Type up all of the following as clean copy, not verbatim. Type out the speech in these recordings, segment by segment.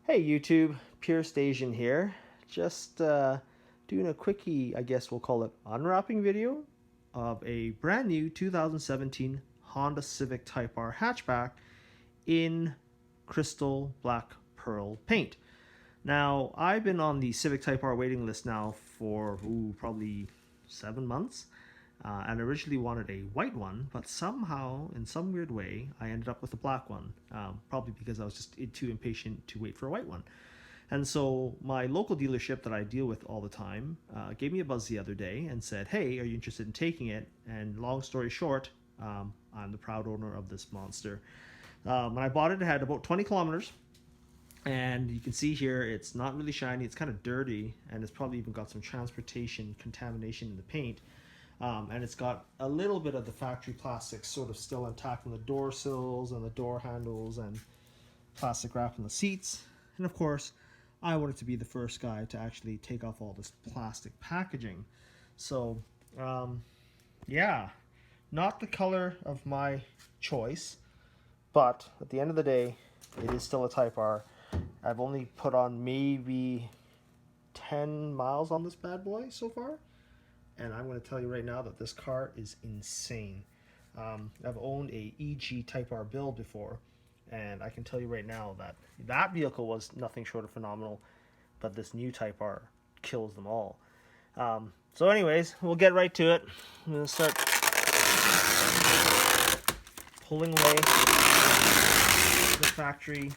Hey YouTube, Pure Station here. Just doing a quickie, I guess we'll call it unwrapping video of a brand new 2017 Honda Civic Type R hatchback in crystal black pearl paint. Now, I've been on the Civic Type R waiting list now for probably 7 months. And originally wanted a white one, but somehow, in some weird way, I ended up with a black one. Probably because I was just too impatient to wait for a white one. And so my local dealership that I deal with all the time gave me a buzz the other day and said, "Hey, are you interested in taking it?" And long story short, I'm the proud owner of this monster. When I bought it, it had about 20 kilometers. And you can see here, it's not really shiny. It's kind of dirty, and it's probably even got some transportation contamination in the paint. And it's got a little bit of the factory plastic sort of still intact on the door sills and the door handles, and plastic wrap on the seats. And of course, I wanted to be the first guy to actually take off all this plastic packaging. So, yeah, not the color of my choice, but at the end of the day, it is still a Type R. I've only put on maybe 10 miles on this bad boy so far. And I'm going to tell you right now that this car is insane. I've owned a EG Type R build before, and I can tell you right now that that vehicle was nothing short of phenomenal, but this new Type R kills them all. So anyways, we'll get right to it. I'm going to start pulling away the factory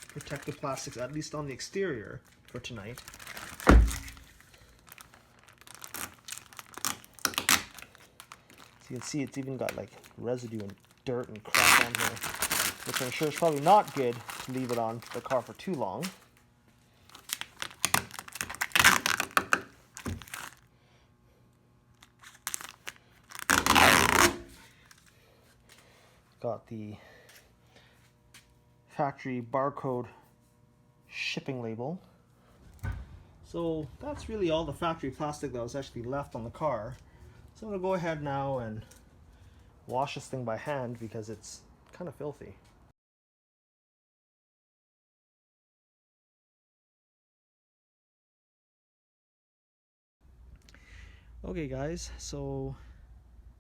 protective plastics, at least on the exterior, for tonight. You can see it's even got like residue and dirt and crap on here, which I'm sure is probably not good to leave it on the car for too long. Got the factory barcode shipping label. So that's really all the factory plastic that was actually left on the car. So I'm going to go ahead now and wash this thing by hand because it's kind of filthy. Okay guys, so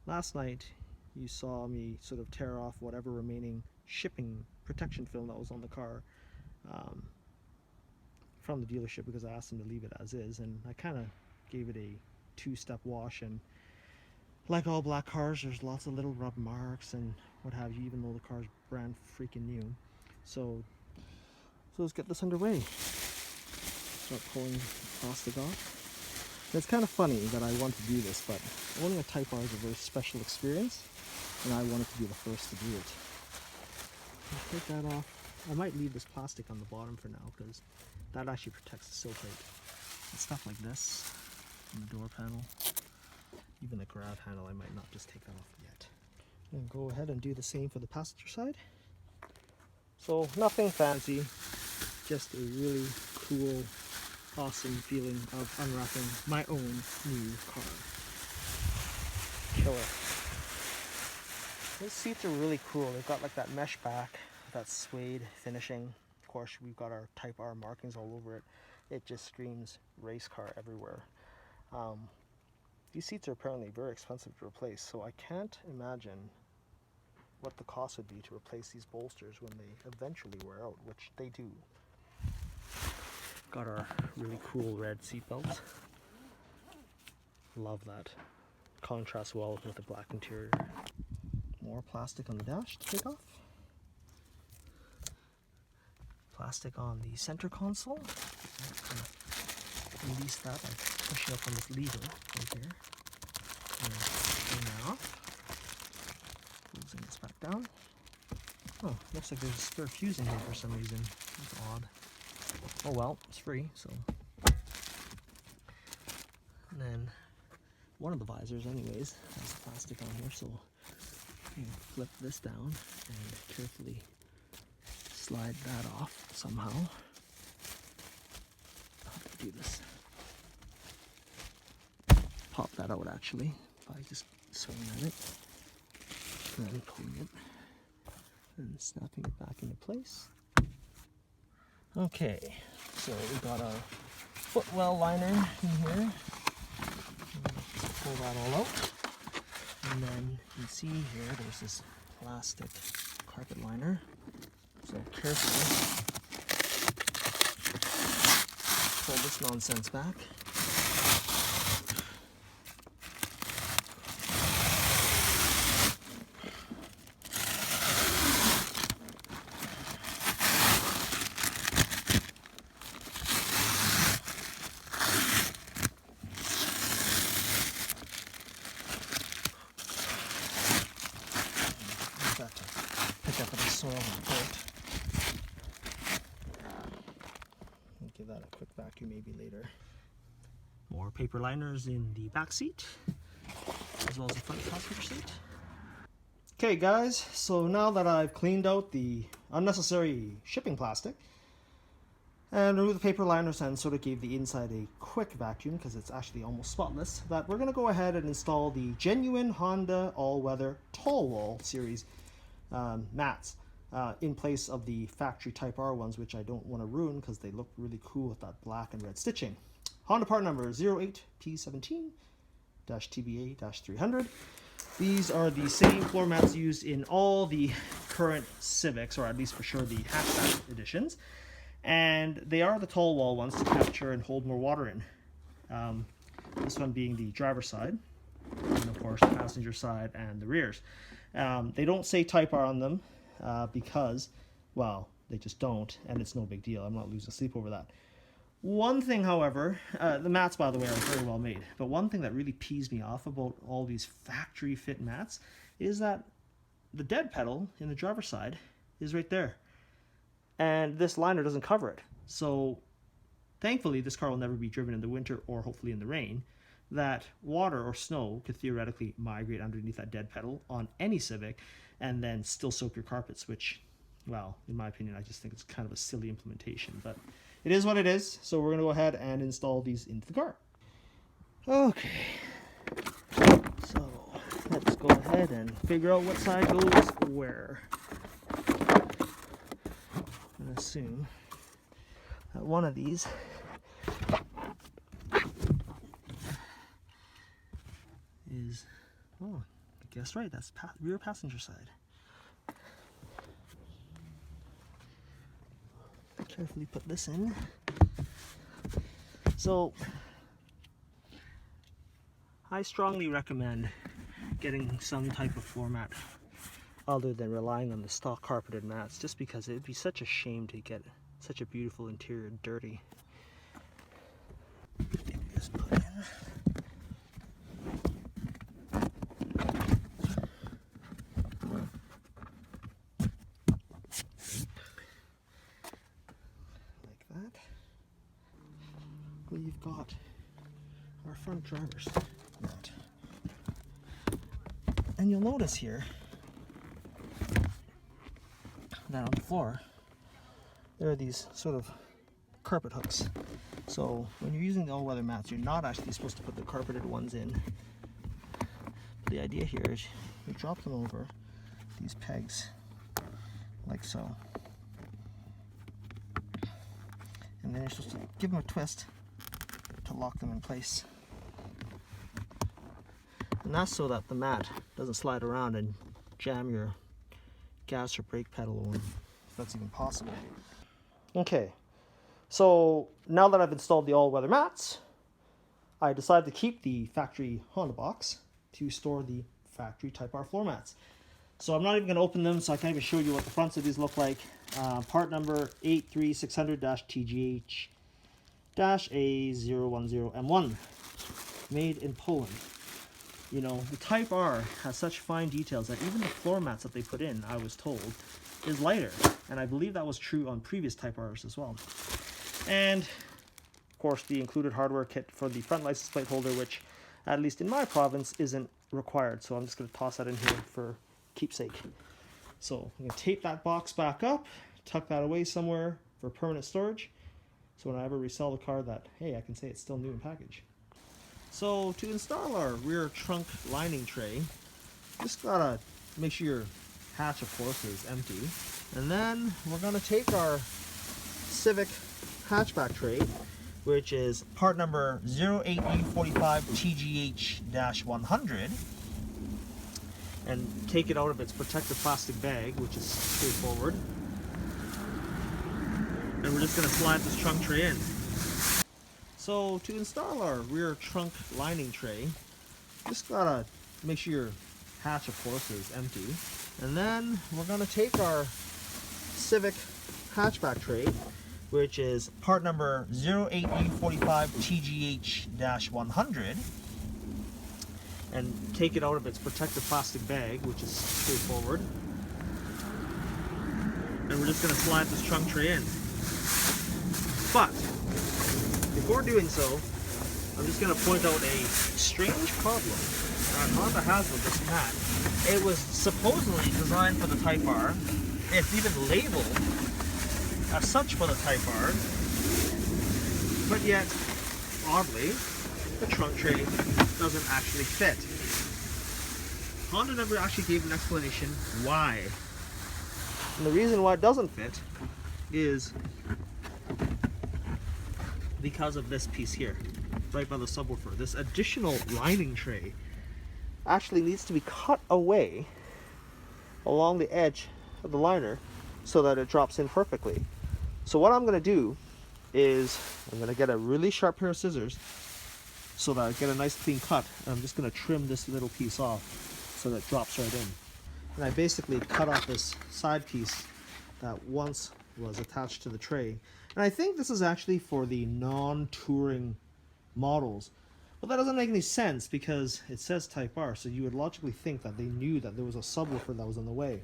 last night you saw me sort of tear off whatever remaining shipping protection film that was on the car from the dealership, because I asked them to leave it as is, and I kind of gave it a two-step wash, and like all black cars, there's lots of little rub marks and what have you, even though the car's brand freaking new. So let's get this underway. Start pulling the plastic off. And it's kind of funny that I want to do this, but owning a Type R is a very special experience, and I wanted to be the first to do it. I'll take that off. I might leave this plastic on the bottom for now, because that actually protects the sill plate. And stuff like this on the door panel. Even the grab handle, I might not just take that off yet. And go ahead and do the same for the passenger side. So nothing fancy, just a really cool, awesome feeling of unwrapping my own new car. Killer. Those seats are really cool. They've got like that mesh back, that suede finishing. Of course, we've got our Type R markings all over it. It just screams race car everywhere. These seats are apparently very expensive to replace, so I can't imagine what the cost would be to replace these bolsters when they eventually wear out, which they do. Got our really cool red seat belts. Love that. Contrasts well with the black interior. More plastic on the dash to take off. Plastic on the center console. Release that by pushing up on this lever right there. And turn that off. Closing this back down. Oh, looks like there's a spare fuse in here for some reason. That's odd. Oh well, it's free, so. And then one of the visors anyways has plastic on here, so you can flip this down and carefully slide that off somehow. How do I do this? Pop that out actually by just swinging at it, and then pulling it and snapping it back into place. Okay, so we got our footwell liner in here. Let's pull that all out. And then you can see here there's this plastic carpet liner. So carefully pull this nonsense back. Pick up any soil and dirt. I'll give that a quick vacuum maybe later. More paper liners in the back seat, as well as the front passenger seat. Okay guys, so now that I've cleaned out the unnecessary shipping plastic and removed the paper liners and sort of gave the inside a quick vacuum because it's actually almost spotless, that we're going to go ahead and install the genuine Honda all-weather tall wall series mats in place of the factory Type R ones, which I don't want to ruin because they look really cool with that black and red stitching. Honda part number 08P17-TBA-300. These are the same floor mats used in all the current Civics, or at least for sure the hatchback editions. And they are the tall wall ones to capture and hold more water in. This one being the driver's side, and of course the passenger side and the rears. They don't say Type R on them because, well, they just don't, and it's no big deal. I'm not losing sleep over that. One thing, however, the mats, by the way, are very well made, but one thing that really pees me off about all these factory fit mats is that the dead pedal in the driver's side is right there, and this liner doesn't cover it. So thankfully this car will never be driven in the winter or hopefully in the rain. That water or snow could theoretically migrate underneath that dead pedal on any Civic and then still soak your carpets, which, well, in my opinion, I just think it's kind of a silly implementation, but it is what it is. So we're going to go ahead and install these into the car. Okay, so let's go ahead and figure out what side goes where. I'm going to assume that one of these is, oh, I guess right, that's rear passenger side. Carefully put this in. So I strongly recommend getting some type of floor mat other than relying on the stock carpeted mats, just because it would be such a shame to get such a beautiful interior dirty. Just put in. We've got our front driver's mat. And you'll notice here that on the floor there are these sort of carpet hooks. So when you're using the all-weather mats, you're not actually supposed to put the carpeted ones in. The idea here is you drop them over these pegs like so. And then you're supposed to give them a twist to lock them in place. And that's so that the mat doesn't slide around and jam your gas or brake pedal, if that's even possible. Okay, so now that I've installed the all-weather mats, I decided to keep the factory Honda box to store the factory Type R floor mats. So I'm not even going to open them, so I can't even show you what the fronts of these look like. Part number 83600-TGH-A010M1, made in Poland. You know, the Type R has such fine details that even the floor mats that they put in, I was told, is lighter. And I believe that was true on previous Type Rs as well. And, of course, the included hardware kit for the front license plate holder, which, at least in my province, isn't required. So I'm just going to toss that in here for keepsake. So I'm going to tape that box back up, tuck that away somewhere for permanent storage. So when I ever resell the car, that, hey, I can say it's still new in package. So to install our rear trunk lining tray, just gotta make sure your hatch, of course, is empty. And then we're gonna take our Civic hatchback tray, which is part number 08U45TGH-100, and take it out of its protective plastic bag, which is straightforward. And we're just going to slide this trunk tray in. So to install our rear trunk lining tray, just gotta make sure your hatch, of course, is empty. And then we're going to take our Civic hatchback tray, which is part number 08U45TGH-100, and take it out of its protective plastic bag, which is straightforward. And we're just going to slide this trunk tray in. But before doing so, I'm just going to point out a strange problem that Honda has with this mat. It was supposedly designed for the Type R. It's even labeled as such for the Type R. But yet, oddly, the trunk tray doesn't actually fit. Honda never actually gave an explanation why. And the reason why it doesn't fit is because of this piece here, right by the subwoofer. This additional lining tray actually needs to be cut away along the edge of the liner so that it drops in perfectly. So what I'm going to do is I'm going to get a really sharp pair of scissors so that I get a nice clean cut, and I'm just going to trim this little piece off so that it drops right in. And I basically cut off this side piece that once was attached to the tray. And I think this is actually for the non-touring models. But that doesn't make any sense because it says Type R, so you would logically think that they knew that there was a subwoofer that was in the way.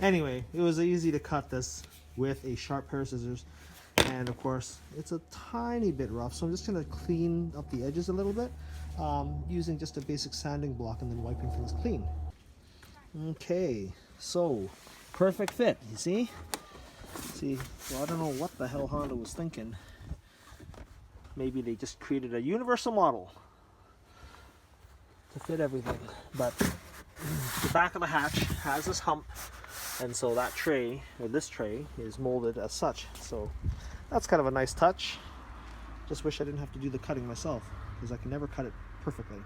Anyway, it was easy to cut this with a sharp pair of scissors. And of course, it's a tiny bit rough, so I'm just going to clean up the edges a little bit using just a basic sanding block and then wiping things clean. Okay, so perfect fit, you see? See, well, I don't know what the hell Honda was thinking. Maybe they just created a universal model to fit everything. But the back of the hatch has this hump, and so that tray, or this tray, is molded as such. So that's kind of a nice touch. Just wish I didn't have to do the cutting myself, because I can never cut it perfectly.